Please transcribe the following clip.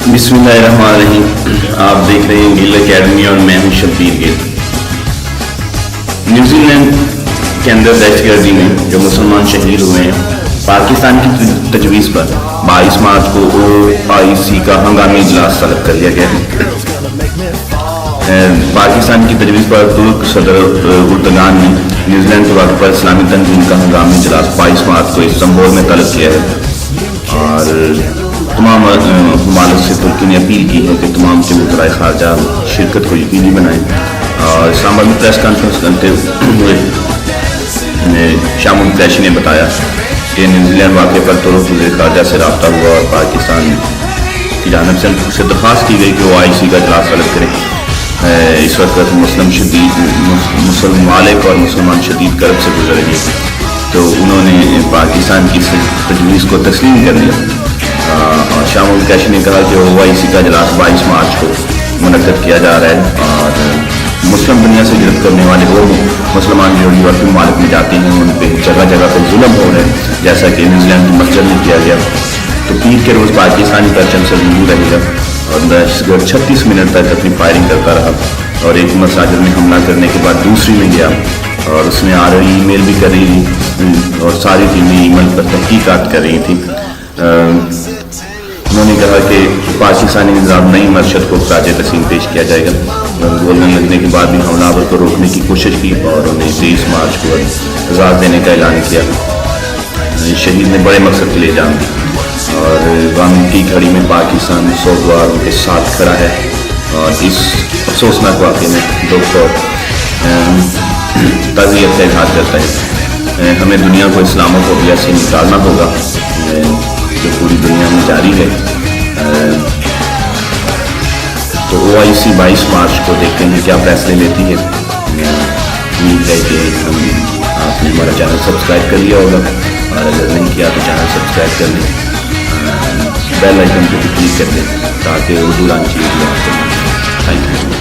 बिस्मिल्लाहिर्रहमानिर्रहीम। आप देख रहे हैं गिल एकेडमी और मैं हूं शब्बीर गिल। न्यूजीलैंड के अंदर दहशतगर्दी में जो मुसलमान शहीद हुए हैं, पाकिस्तान की तजवीज़ पर 22 मार्च को OIC का हंगामी इजलास तलब कर लिया गया है। पाकिस्तान की तजवीज़ पर तुर्क सदर उर्दगान ने न्यूजीलैंड के वक्त पर इस्लामी तंजीम का हंगामी इजलास 22 मार्च को इस्तांबुल में तलब किया है और तमाम ममालिक से तुर्की ने अपील की है कि तमाम के वज़राए ख़ारजा शिरकत को यकीनी बनाएं। और इस्लामाबाद में प्रेस कॉन्फ्रेंस करते हुए शामुल कैशी ने बताया कि न्यूजीलैंड वाक़े पर तुर्क वज़ीर ख़ारजा से रब्ता हुआ और पाकिस्तान की जानिब से दरख्वास्त की गई कि OIC का इजलास तलब करें। इस वक्त मुस्लिम मालिक और मुसलमान शदीद कर्ब से गुजर रही है, तो उन्होंने पाकिस्तान की तजवीज़ को तस्लीम कर लिया। और शामुल कैशी ने कहा कि OIC का इजलास 22 मार्च को मुनक़्क़द किया जा रहा है और मुस्लिम दुनिया से हिजरत करने वाले वो मुसलमान जो यूरोपीय ममालिक में जाते हैं उन पर जगह जगह पर जुल्म हो रहे हैं, जैसा कि न्यूजीलैंड की मस्जिद में किया गया। तो पीर के रोज़ पाकिस्तानी परचम से दूर रहेगा और दहशतगर्द 36 मिनट तक अपनी फायरिंग करता रहा और एक मसाजिद में हमला करने के बाद दूसरी में गया और उसमें ऑलरेडी ईमेल भी कर रही थी और सारी टीमें ईमेल पर तहकीकात कर रही थी। उन्होंने कहा कि पाकिस्तानी निज़ाम नई मस्जिद को खराज तस्लीम पेश किया जाएगा। गोलियां लगने के बाद भी हमलावर को रोकने की कोशिश की और उन्हें 23 मार्च को आज़ाद देने का ऐलान किया। शहीद ने बड़े मकसद के लिए जान दी और गम की घड़ी में पाकिस्तान सोगवार उनके साथ खड़ा है और इस अफसोसनाक वाक़े में दुख और ताज़ियत का इजहार करता है। हमें दुनिया को इस्लामोफोबिया से निकालना होगा जो पूरी दुनिया में जारी है। तो OIC 22 मार्च को देखते हैं क्या फैसले लेती है। उम्मीद है कि आपने हमारा चैनल सब्सक्राइब कर लिया होगा और अगर नहीं किया तो चैनल सब्सक्राइब कर लें, बेल आइकन को भी क्लिक कर लें ताकि उर्दू लॉन्च वीडियो आपको मिले। Thank you.